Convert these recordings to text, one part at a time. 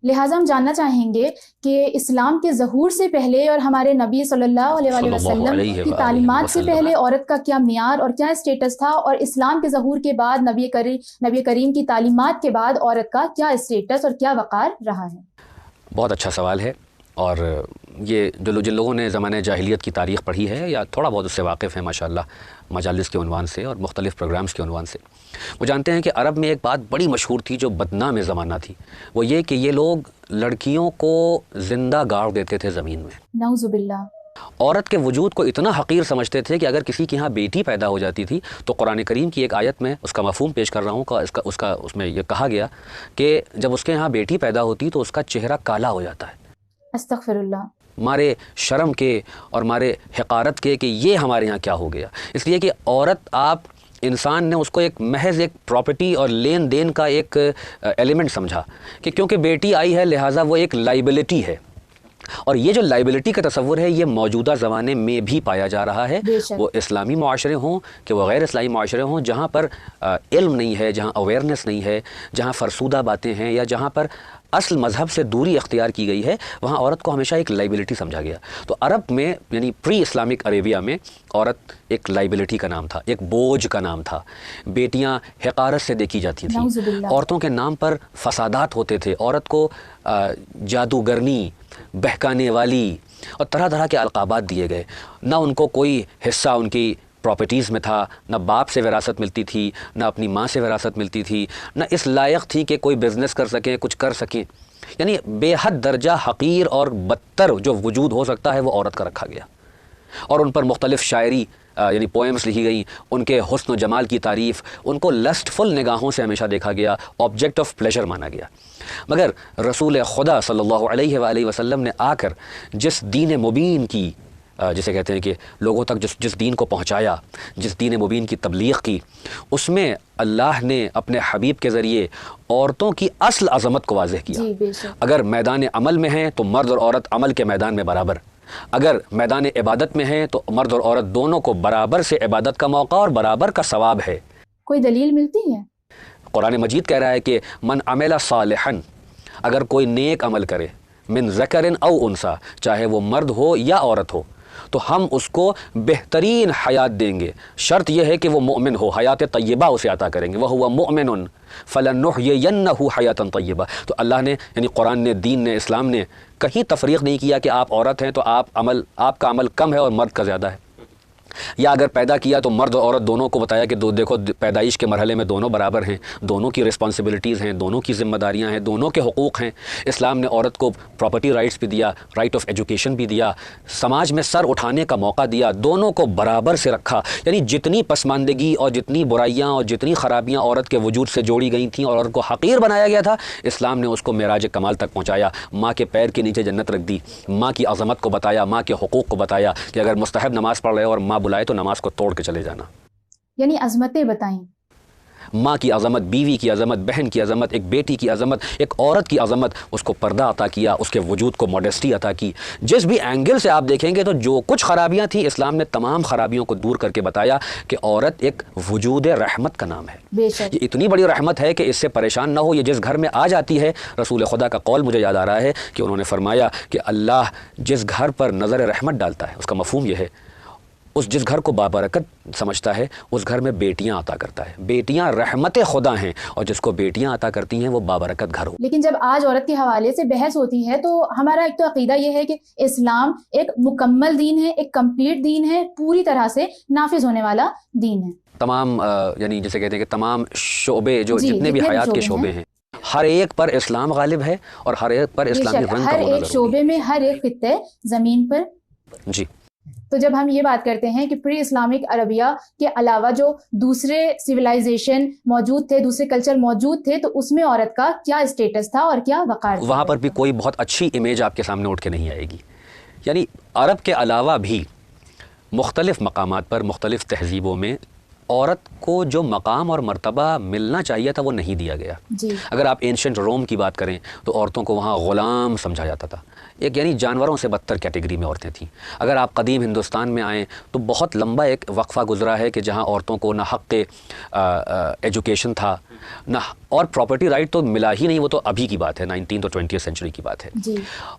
لہٰذا ہم جاننا چاہیں گے کہ اسلام کے ظہور سے پہلے اور ہمارے نبی صلی اللہ علیہ وسلم کی تعلیمات سے پہلے عورت کا کیا معیار اور کیا اسٹیٹس تھا، اور اسلام کے ظہور کے بعد نبی کریم کی تعلیمات کے بعد عورت کا کیا اسٹیٹس اور کیا وقار رہا ہے؟ بہت اچھا سوال ہے، اور یہ جن لوگوں نے زمانہ جاہلیت کی تاریخ پڑھی ہے یا تھوڑا بہت اس سے واقف ہیں ماشاءاللہ مجالس کے عنوان سے اور مختلف پروگرامز کے عنوان سے، وہ جانتے ہیں کہ عرب میں ایک بات بڑی مشہور تھی جو بدنام زمانہ تھی، وہ یہ کہ یہ لوگ لڑکیوں کو زندہ گاڑ دیتے تھے زمین میں، نعوذ باللہ۔ عورت کے وجود کو اتنا حقیر سمجھتے تھے کہ اگر کسی کے ہاں بیٹی پیدا ہو جاتی تھی تو قرآن کریم کی ایک آیت میں اس کا مفہوم پیش کر رہا ہوں، اس میں یہ کہا گیا کہ جب اس کے ہاں بیٹی پیدا ہوتی تو اس کا چہرہ کالا ہو جاتا ہے، استغفر اللہ، مارے شرم کے اور مارے حقارت کے کہ یہ ہمارے ہاں کیا ہو گیا، اس لیے کہ عورت انسان نے اس کو ایک محض ایک پراپرٹی اور لین دین کا ایک ایلیمنٹ سمجھا کہ کیونکہ بیٹی آئی ہے لہٰذا وہ ایک لائبلٹی ہے، اور یہ جو لائبلٹی کا تصور ہے یہ موجودہ زمانے میں بھی پایا جا رہا ہے، وہ اسلامی معاشرے ہوں کہ وہ غیر اسلامی معاشرے ہوں، جہاں پر علم نہیں ہے، جہاں اویئرنیس نہیں ہے، جہاں فرسودہ باتیں ہیں یا جہاں پر اصل مذہب سے دوری اختیار کی گئی ہے، وہاں عورت کو ہمیشہ ایک لائبلٹی سمجھا گیا۔ تو عرب میں یعنی پری اسلامک عربیہ میں عورت ایک لائبلٹی کا نام تھا، ایک بوجھ کا نام تھا، بیٹیاں حقارت سے دیکھی جاتی تھیں، عورتوں کے نام پر فسادات ہوتے تھے، عورت کو جادوگرنی، بہکانے والی اور طرح طرح کے القابات دیے گئے، نہ ان کو کوئی حصہ ان کی پراپرٹیز میں تھا، نہ باپ سے وراثت ملتی تھی، نہ اپنی ماں سے وراثت ملتی تھی، نہ اس لائق تھی کہ کوئی بزنس کر سکیں، کچھ کر سکیں، یعنی بے حد درجہ حقیر اور بدتر جو وجود ہو سکتا ہے وہ عورت کا رکھا گیا، اور ان پر مختلف شاعری یعنی پوئمز لکھی گئیں، ان کے حسن و جمال کی تعریف، ان کو لسٹ فل نگاہوں سے ہمیشہ دیکھا گیا، آبجیکٹ آف پلیجر مانا گیا۔ مگر رسول خدا صلی اللہ علیہ وآلہ وسلم نے آ کر جس دین مبین کی جسے کہتے ہیں کہ لوگوں تک جس دین کو پہنچایا، جس دین مبین کی تبلیغ کی، اس میں اللہ نے اپنے حبیب کے ذریعے عورتوں کی اصل عظمت کو واضح کیا۔ اگر میدان عمل میں ہیں تو مرد اور عورت عمل کے میدان میں برابر، اگر میدان عبادت میں ہیں تو مرد اور عورت دونوں کو برابر سے عبادت کا موقع اور برابر کا ثواب ہے۔ کوئی دلیل ملتی ہے؟ قرآن مجید کہہ رہا ہے کہ من عمل صالحا، اگر کوئی نیک عمل کرے، من ذکر او انثی، چاہے وہ مرد ہو یا عورت ہو، تو ہم اس کو بہترین حیات دیں گے، شرط یہ ہے کہ وہ مومن ہو، حیات طیبہ اسے عطا کریں گے، وَهُوَ مُؤْمِنٌ فَلَنُحْيِيَنَّهُ حَيَاةً طَيِّبَةً۔ تو اللہ نے یعنی قرآن نے، دین نے، اسلام نے کہیں تفریق نہیں کیا کہ آپ عورت ہیں تو آپ کا عمل کم ہے اور مرد کا زیادہ ہے، یا اگر پیدا کیا تو مرد اور عورت دونوں کو بتایا کہ دیکھو پیدائش کے مرحلے میں دونوں برابر ہیں، دونوں کی رسپانسبلٹیز ہیں، دونوں کی ذمہ داریاں ہیں، دونوں کے حقوق ہیں۔ اسلام نے عورت کو پراپرٹی رائٹس بھی دیا، رائٹ آف ایجوکیشن بھی دیا، سماج میں سر اٹھانے کا موقع دیا، دونوں کو برابر سے رکھا، یعنی جتنی پسماندگی اور جتنی برائیاں اور جتنی خرابیاں عورت کے وجود سے جوڑی گئی تھیں اور عورت کو حقیر بنایا گیا تھا، اسلام نے اس کو معراج کمال تک پہنچایا، ماں کے پیر کے نیچے جنت رکھ دی، ماں کی عظمت کو بتایا، ماں کے حقوق کو بتایا کہ اگر مستحب نماز پڑھ رہے ہو اور ماں بلائے تو نماز کو توڑ کے چلے جانا، یعنی عظمتیں بتائیں، ماں کی عظمت، بیوی کی عظمت، بہن کی عظمت، ایک بیٹی کی عظمت، ایک عورت کی عظمت، اس کو پردہ عطا کیا، اس کے وجود کو موڈیسٹی عطا کی۔ جس بھی اینگل سے آپ دیکھیں گے تو جو کچھ خرابیاں تھیں اسلام نے تمام خرابیوں کو دور کر کے بتایا کہ عورت ایک وجود رحمت کا نام ہے، یہ اتنی بڑی رحمت ہے کہ اس سے پریشان نہ ہو، یہ جس گھر میں آ جاتی ہے، رسول خدا کا قول مجھے یاد آ رہا ہے کہ انہوں نے فرمایا کہ اللہ جس گھر پر نظر رحمت ڈالتا ہے، اس کا مفہوم یہ ہے جس گھر کو بابرکت سمجھتا ہے اس گھر میں بیٹیاں عطا کرتا ہے، بیٹیاں رحمت خدا ہیں، اور جس کو بیٹیاں عطا کرتی ہیں وہ بابرکت گھر ہو۔ لیکن جب آج عورت کے حوالے سے بحث ہوتی ہے تو ہمارا ایک تو عقیدہ یہ ہے کہ اسلام ایک مکمل دین ہے، ایک کمپلیٹ دین ہے، پوری طرح سے نافذ ہونے والا دین ہے۔ تمام یعنی جسے کہتے ہیں کہ تمام شعبے جتنے بھی حیات کے شعبے ہیں، ہر ایک پر اسلام غالب ہے اور ہر ایک پر اسلامی رنگ کا ہونا ضروری ہے، ہر ایک شعبے میں، ہر ایک خطے زمین پر۔ جی، تو جب ہم یہ بات کرتے ہیں کہ پری اسلامک عربیہ کے علاوہ جو دوسرے سویلائزیشن موجود تھے، دوسرے کلچر موجود تھے، تو اس میں عورت کا کیا اسٹیٹس تھا اور کیا وقار تھا؟ وہاں پر بھی کوئی بہت اچھی امیج آپ کے سامنے اٹھ کے نہیں آئے گی، یعنی عرب کے علاوہ بھی مختلف مقامات پر، مختلف تہذیبوں میں عورت کو جو مقام اور مرتبہ ملنا چاہیے تھا وہ نہیں دیا گیا. اگر آپ اینشنٹ روم کی بات کریں تو عورتوں کو وہاں غلام سمجھا جاتا تھا, ایک یعنی جانوروں سے بدتر کیٹیگری میں عورتیں تھیں. اگر آپ قدیم ہندوستان میں آئیں تو بہت لمبا ایک وقفہ گزرا ہے کہ جہاں عورتوں کو نہ حق ایجوکیشن تھا, نہ اور پراپرٹی رائٹ تو ملا ہی نہیں. وہ تو ابھی کی بات ہے, 19th اور 20th سینچری کی بات ہے.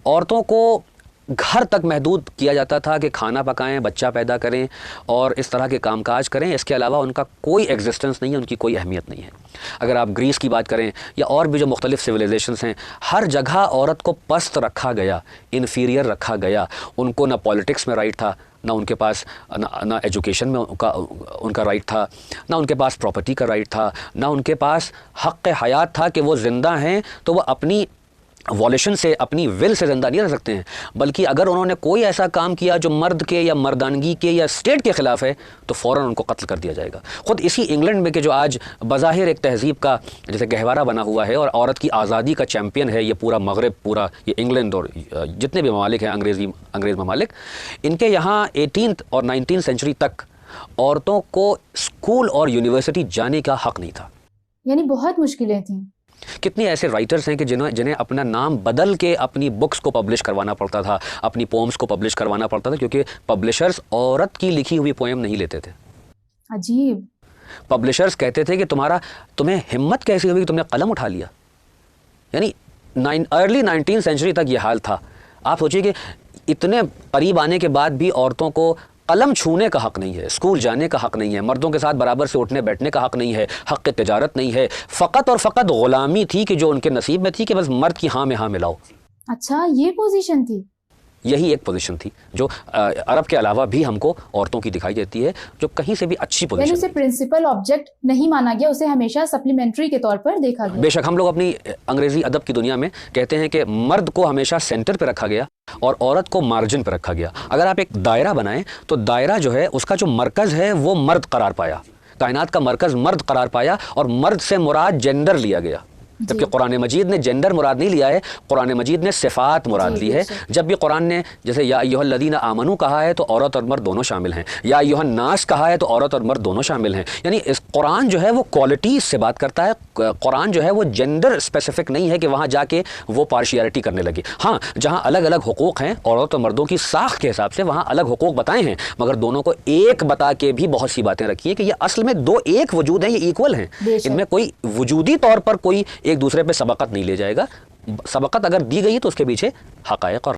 عورتوں کو گھر تک محدود کیا جاتا تھا کہ کھانا پکائیں, بچہ پیدا کریں اور اس طرح کے کام کاج کریں. اس کے علاوہ ان کا کوئی ایگزسٹنس نہیں ہے, ان کی کوئی اہمیت نہیں ہے. اگر آپ گریس کی بات کریں یا اور بھی جو مختلف سویلائزیشنس ہیں, ہر جگہ عورت کو پست رکھا گیا, انفیریئر رکھا گیا. ان کو نہ پالیٹکس میں رائٹ تھا, نہ ان کے پاس نہ ایجوکیشن میں ان کا رائٹ تھا, نہ ان کے پاس پراپرٹی کا رائٹ تھا, نہ ان کے پاس حق حیات تھا کہ وہ زندہ ہیں تو وہ اپنی والیشن سے, اپنی ول سے زندہ نہیں رہ سکتے ہیں. بلکہ اگر انہوں نے کوئی ایسا کام کیا جو مرد کے یا مردانگی کے یا اسٹیٹ کے خلاف ہے تو فوراً ان کو قتل کر دیا جائے گا. خود اسی انگلینڈ میں کہ جو آج بظاہر ایک تہذیب کا جیسے گہوارہ بنا ہوا ہے اور عورت کی آزادی کا چیمپئن ہے یہ پورا مغرب, پورا یہ انگلینڈ اور جتنے بھی ممالک ہیں انگریز ممالک, ان کے یہاں 18th اور 19th سینچری تک عورتوں کو اسکول اور یونیورسٹی جانے کا حق نہیں تھا. یعنی بہت مشکلیں تھیں. کتنے ایسے رائٹرز ہیں کہ جنہیں اپنا نام بدل کے اپنی بکس کو پبلش کروانا پڑتا تھا, اپنی پومز کو پبلش کروانا پڑتا تھا, کیونکہ پبلشرز عورت کی لکھی ہوئی پوئم نہیں لیتے تھے. عجیب. پبلشرز کہتے تھے کہ تمہیں ہمت کیسی ہوئی کہ تم نے قلم اٹھا لیا. یعنی ارلی 19th سینچری تک یہ حال تھا. آپ سوچیے کہ اتنے قریب آنے کے بعد بھی عورتوں کو قلم چھونے کا حق نہیں ہے, اسکول جانے کا حق نہیں ہے, مردوں کے ساتھ برابر سے اٹھنے بیٹھنے کا حق نہیں ہے, حق تجارت نہیں ہے. فقط اور فقط غلامی تھی کہ جو ان کے نصیب میں تھی کہ بس مرد کی ہاں میں ہاں ملاؤ. اچھا, یہ پوزیشن تھی. یہی ایک پوزیشن تھی جو عرب کے علاوہ بھی ہم کو عورتوں کی دکھائی دیتی ہے, جو کہیں سے بھی اچھی پوزیشن. یعنی اسے پرنسپل آبجیکٹ نہیں مانا گیا, اسے ہمیشہ سپلیمنٹری کے طور پر دیکھا گیا. بے شک ہم لوگ اپنی انگریزی ادب کی دنیا میں کہتے ہیں کہ مرد کو ہمیشہ سینٹر پہ رکھا گیا اور عورت کو مارجن پہ رکھا گیا. اگر آپ ایک دائرہ بنائیں تو دائرہ جو ہے اس کا جو مرکز ہے وہ مرد قرار پایا, کائنات کا مرکز مرد قرار پایا, اور مرد سے مراد جینڈر لیا گیا. جبکہ قرآن مجید نے جینڈر مراد نہیں لیا ہے, قرآن مجید نے صفات مراد لی ہے. جب بھی قرآن نے جیسے یا ایھا الذین آمنوا کہا ہے تو عورت اور مرد دونوں شامل ہیں, یا ایھا الناس کہا ہے تو عورت اور مرد دونوں شامل ہیں. یعنی اس قرآن جو ہے وہ کوالٹیز سے بات کرتا ہے. قرآن جو ہے وہ جینڈر اسپیسیفک نہیں ہے کہ وہاں جا کے وہ پارشیلٹی کرنے لگے. ہاں, جہاں الگ الگ حقوق ہیں عورت اور مردوں کی ساخت کے حساب سے وہاں الگ حقوق بتائے ہیں, مگر دونوں کو ایک بتا کے بھی بہت سی باتیں رکھی ہیں کہ یہ اصل میں دو ایک وجود ہیں, یہ ایکول ہیں. ان میں کوئی وجودی طور پر کوئی ایک دوسرے پہ سبقت نہیں لے جائے گا. سبقت اگر دی گئی تو اس کے پیچھے حقائق اور